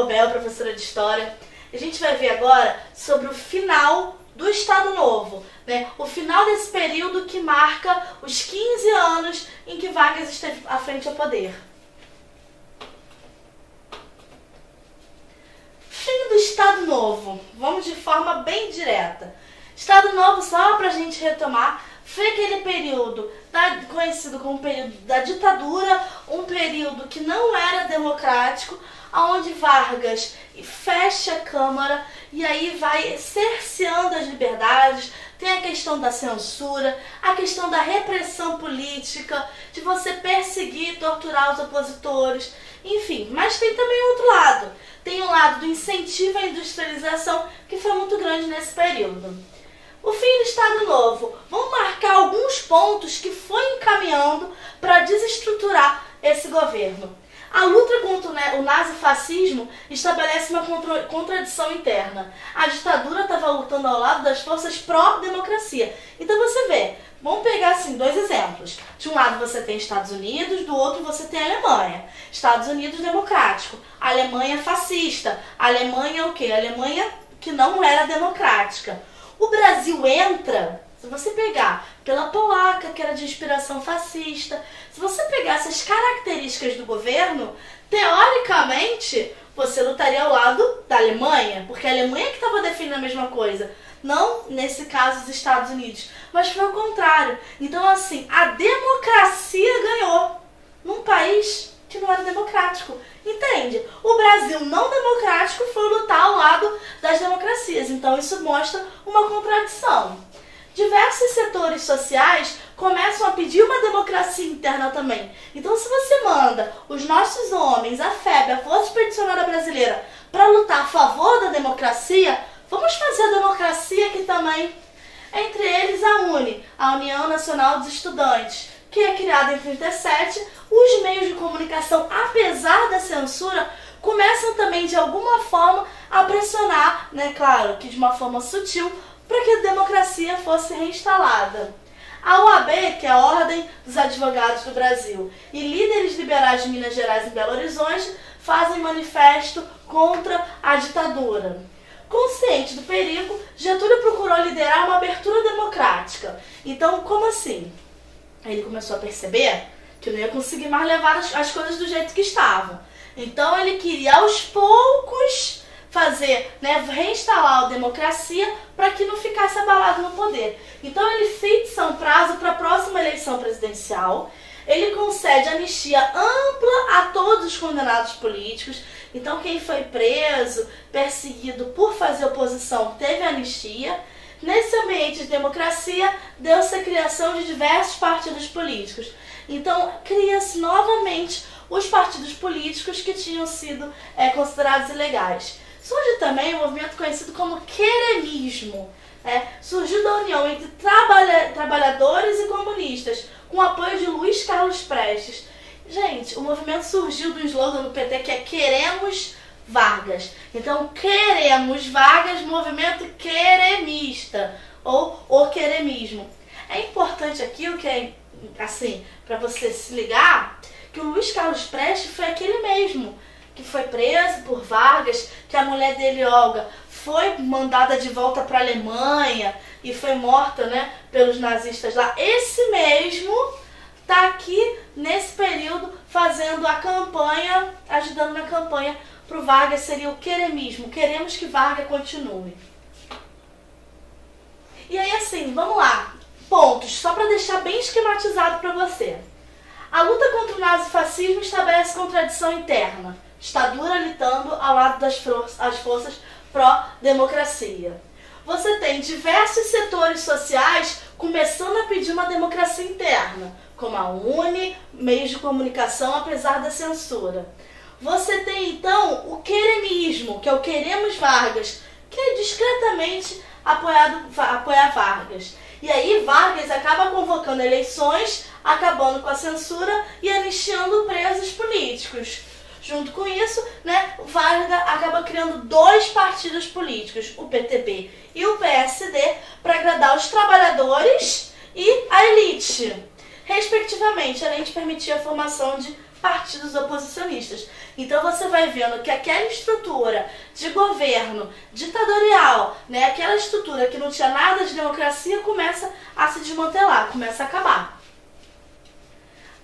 Robel, professora de História. A gente vai ver agora sobre o final do Estado Novo, né? O final desse período que marca os 15 anos em que Vargas esteve à frente ao poder. Fim do Estado Novo. Vamos de forma bem direta. Estado Novo, só para a gente retomar, foi aquele período conhecido como período da ditadura, um período que não era democrático, onde Vargas fecha a Câmara e aí vai cerceando as liberdades. Tem a questão da censura, a questão da repressão política, de você perseguir e torturar os opositores, enfim. Mas tem também outro lado. Tem o lado do incentivo à industrialização, que foi muito grande nesse período. O fim do Estado Novo. Vamos marcar alguns pontos que foi encaminhando para desestruturar esse governo. A luta contra o nazifascismo estabelece uma contradição interna. A ditadura estava lutando ao lado das forças pró-democracia. Então você vê, vamos pegar assim dois exemplos. De um lado você tem Estados Unidos, do outro você tem a Alemanha. Estados Unidos democrático, a Alemanha fascista. A Alemanha o quê? A Alemanha que não era democrática. O Brasil entra, se você pegar pela polaca, que era de inspiração fascista, se você pegar essas características do governo, teoricamente, você lutaria ao lado da Alemanha, porque a Alemanha que estava definindo a mesma coisa, não, nesse caso, os Estados Unidos, mas foi o contrário. Então, assim, a democracia ganhou num país que não era democrático. Entende? O Brasil não democrático foi lutar ao lado das democracias. Então isso mostra uma contradição. Diversos setores sociais começam a pedir uma democracia interna também. Então se você manda os nossos homens, a FEB, a Força Expedicionária Brasileira, para lutar a favor da democracia, vamos fazer a democracia aqui também. Entre eles a UNE, a União Nacional dos Estudantes, que é criada em 1937, os meios de comunicação, apesar da censura, começam também de alguma forma a pressionar, né, claro, que de uma forma sutil, para que a democracia fosse reinstalada. A OAB, que é a Ordem dos Advogados do Brasil, e líderes liberais de Minas Gerais e Belo Horizonte fazem manifesto contra a ditadura. Consciente do perigo, Getúlio procurou liderar uma abertura democrática. Então, como assim? Ele começou a perceber que não ia conseguir mais levar as coisas do jeito que estavam. Então ele queria aos poucos fazer, né, reinstalar a democracia para que não ficasse abalado no poder. Então ele fixa um prazo para a próxima eleição presidencial. Ele concede anistia ampla a todos os condenados políticos. Então quem foi preso, perseguido por fazer oposição, teve anistia. Nesse ambiente de democracia, deu-se a criação de diversos partidos políticos. Então, cria-se novamente os partidos políticos que tinham sido considerados ilegais. Surge também um movimento conhecido como queremismo. Surgiu da união entre trabalhadores e comunistas, com o apoio de Luiz Carlos Prestes. Gente, o movimento surgiu do slogan do PT que é Queremos Vargas. Então, queremos Vargas, movimento queremista, ou o queremismo. É importante aqui o que é, assim, para você se ligar, que o Luiz Carlos Prestes foi aquele mesmo, que foi preso por Vargas, que a mulher dele, Olga, foi mandada de volta para a Alemanha e foi morta, né, pelos nazistas lá. Esse mesmo está aqui, nesse período, fazendo a campanha, ajudando na campanha para o Vargas, seria o queremismo. Queremos que Vargas continue. E aí, assim, vamos lá. Pontos, só para deixar bem esquematizado para você. A luta contra o nazifascismo estabelece contradição interna. Ditadura lutando ao lado das forças pró-democracia. Você tem diversos setores sociais começando a pedir uma democracia interna, como a UNE, meios de comunicação, apesar da censura. Você tem, então, o queremismo, que é o Queremos Vargas, que é discretamente apoia Vargas. E aí Vargas acaba convocando eleições, acabando com a censura e anistiando presos políticos. Junto com isso, né, Vargas acaba criando dois partidos políticos, o PTB e o PSD, para agradar os trabalhadores e a elite, respectivamente, além de permitir a formação de partidos oposicionistas. Então você vai vendo que aquela estrutura de governo ditatorial, né, aquela estrutura que não tinha nada de democracia, começa a se desmantelar, começa a acabar.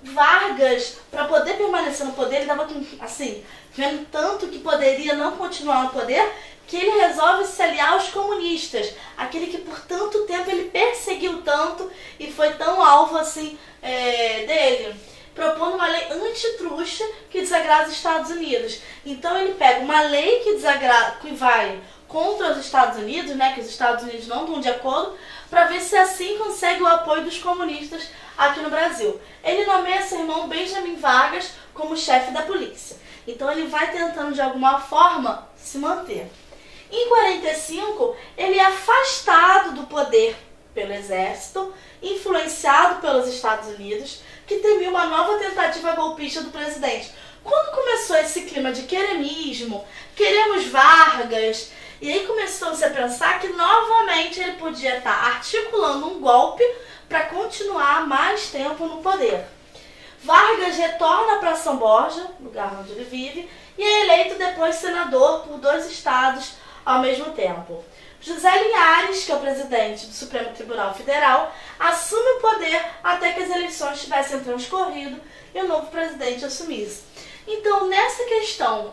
Vargas, para poder permanecer no poder, ele estava assim, vendo tanto que poderia não continuar no poder, que ele resolve se aliar aos comunistas, aquele que por tanto tempo ele perseguiu tanto e foi tão alvo assim dele, propondo uma lei antitrusta que desagrada os Estados Unidos. Então ele pega uma lei que vai contra os Estados Unidos, né, que os Estados Unidos não estão de acordo, para ver se assim consegue o apoio dos comunistas aqui no Brasil. Ele nomeia seu irmão Benjamin Vargas como chefe da polícia. Então ele vai tentando de alguma forma se manter. Em 45, ele é afastado do poder pelo exército, influenciado pelos Estados Unidos, que temia uma nova tentativa golpista do presidente. Quando começou esse clima de queremismo, queremos Vargas, e aí começou-se a pensar que novamente ele podia estar articulando um golpe para continuar mais tempo no poder. Vargas retorna para São Borja, lugar onde ele vive, e é eleito depois senador por 2 estados ao mesmo tempo. José Linhares, que é o presidente do Supremo Tribunal Federal, assume o poder até que as eleições tivessem transcorrido e o novo presidente assumisse. Então, nessa questão,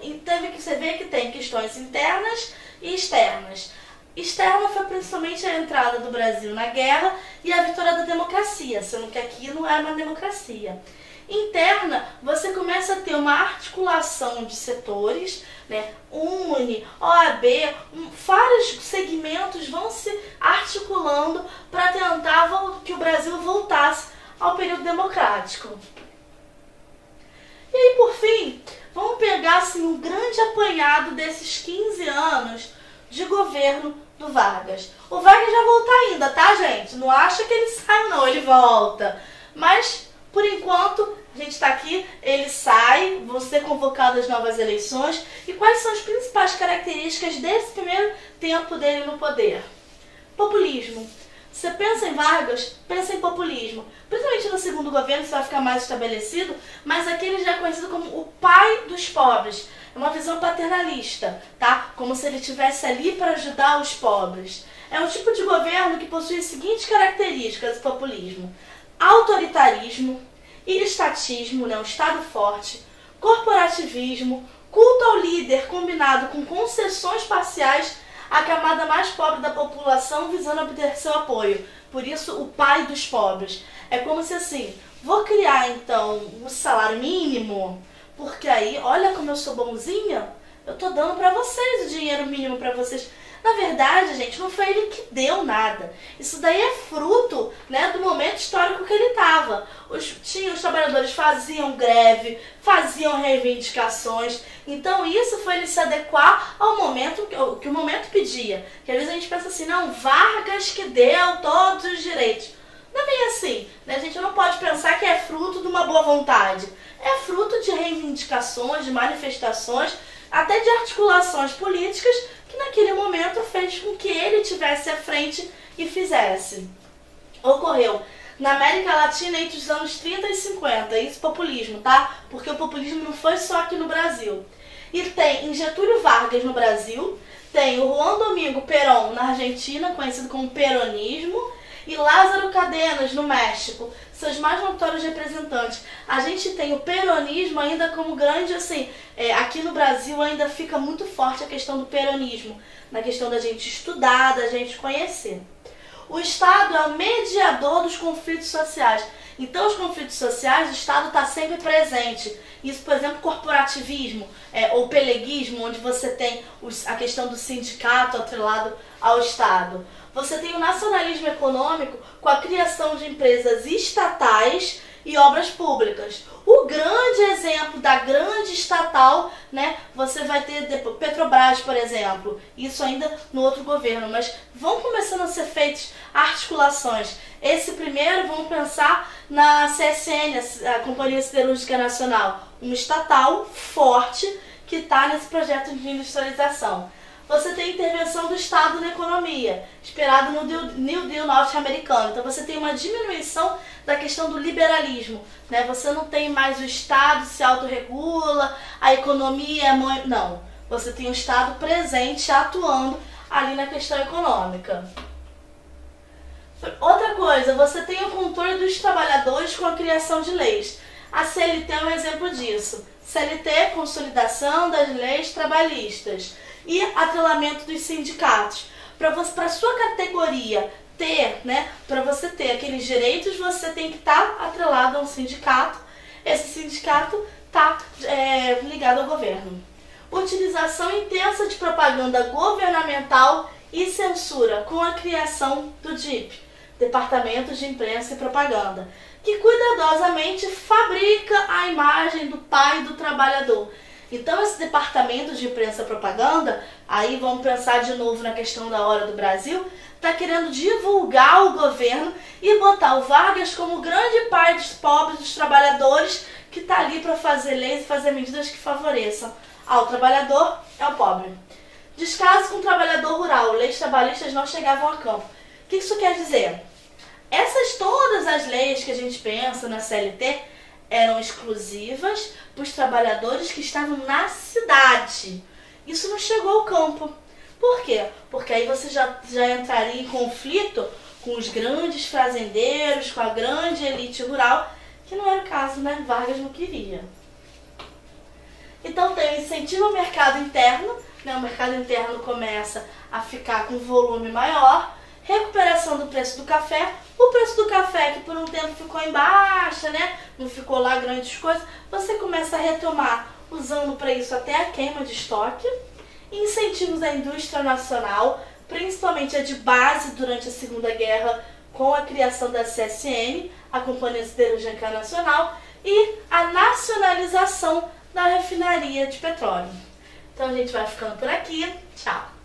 você vê que tem questões internas e externas. Externa foi principalmente a entrada do Brasil na guerra e a vitória da democracia, sendo que aqui não era uma democracia. Interna, você começa a ter uma articulação de setores, né? UNE, OAB, vários segmentos vão se articulando para tentar que o Brasil voltasse ao período democrático. E aí, por fim, vamos pegar assim, um grande apanhado desses 15 anos de governo do Vargas. O Vargas já volta ainda, tá, gente? Não acha que ele sai, não, ele volta. Mas, por enquanto, a gente está aqui, ele sai, vão ser convocadas novas eleições. E quais são as principais características desse primeiro tempo dele no poder? Populismo. Você pensa em Vargas, pensa em populismo. Principalmente no segundo governo, isso vai ficar mais estabelecido, mas aqui ele já é conhecido como o pai dos pobres. É uma visão paternalista, tá? Como se ele estivesse ali para ajudar os pobres. É um tipo de governo que possui as seguintes características do populismo: autoritarismo, estatismo, né, um Estado forte, corporativismo, culto ao líder combinado com concessões parciais à camada mais pobre da população visando obter seu apoio. Por isso, o pai dos pobres. É como se assim, vou criar então o salário mínimo, porque aí, olha como eu sou bonzinha, eu tô dando pra vocês o dinheiro mínimo pra vocês. Na verdade, gente, não foi ele que deu nada. Isso daí é fruto, né, do momento histórico que ele estava. Os trabalhadores faziam greve, faziam reivindicações. Então isso foi ele se adequar ao momento que o momento pedia. Que às vezes a gente pensa assim, não, Vargas que deu todos os direitos. Não é bem assim, né? A gente não pode pensar que é fruto de uma boa vontade. É fruto de reivindicações, de manifestações, até de articulações políticas que naquele momento fez com que ele tivesse à frente e fizesse. Ocorreu na América Latina entre os anos 30 e 50, isso populismo, tá? Porque o populismo não foi só aqui no Brasil. E tem em Getúlio Vargas no Brasil, tem o Juan Domingo Perón na Argentina, conhecido como peronismo, e Lázaro Cárdenas no México, seus mais notórios representantes. A gente tem o peronismo ainda como grande, assim, aqui no Brasil ainda fica muito forte a questão do peronismo, na questão da gente estudar, da gente conhecer. O Estado é o mediador dos conflitos sociais. Então, os conflitos sociais, o Estado está sempre presente. Isso, por exemplo, corporativismo ou peleguismo, onde você tem a questão do sindicato atrelado ao Estado. Você tem o nacionalismo econômico com a criação de empresas estatais e obras públicas. O grande exemplo da grande estatal, né, você vai ter Petrobras, por exemplo, isso ainda no outro governo, mas vão começando a ser feitas articulações. Esse primeiro, vamos pensar na CSN, a Companhia Siderúrgica Nacional, uma estatal forte que está nesse projeto de industrialização. Você tem a intervenção do Estado na economia, esperado no New Deal norte-americano. Então você tem uma diminuição da questão do liberalismo, né? Você não tem mais o Estado se autorregula, a economia é... Não, você tem o Estado presente, atuando ali na questão econômica. Outra coisa, você tem o controle dos trabalhadores com a criação de leis. A CLT é um exemplo disso. CLT, consolidação das leis trabalhistas e atrelamento dos sindicatos. Para sua categoria ter, né, para você ter aqueles direitos, você tem que estar atrelado a um sindicato. Esse sindicato está ligado ao governo. Utilização intensa de propaganda governamental e censura com a criação do DIP, Departamento de Imprensa e Propaganda, que cuidadosamente fabrica a imagem do pai do trabalhador. Então esse Departamento de Imprensa e Propaganda, aí vamos pensar de novo na questão da Hora do Brasil, está querendo divulgar o governo e botar o Vargas como o grande pai dos pobres, dos trabalhadores, que está ali para fazer leis e fazer medidas que favoreçam ao trabalhador, é o pobre. Descaso com o trabalhador rural, leis trabalhistas não chegavam a campo. O que isso quer dizer? Todas as leis que a gente pensa na CLT eram exclusivas para os trabalhadores que estavam na cidade. Isso não chegou ao campo. Por quê? Porque aí você já entraria em conflito com os grandes fazendeiros, com a grande elite rural, que não era o caso, né? Vargas não queria. Então tem o incentivo ao mercado interno, né? O mercado interno começa a ficar com volume maior, recuperação do preço do café, o preço do café que por um tempo ficou em baixa, né? Não ficou lá grandes coisas, você começa a retomar, usando para isso até a queima de estoque, incentivos à indústria nacional, principalmente a de base durante a Segunda Guerra, com a criação da CSN, a Companhia Siderúrgica Nacional, e a nacionalização da refinaria de petróleo. Então a gente vai ficando por aqui. Tchau!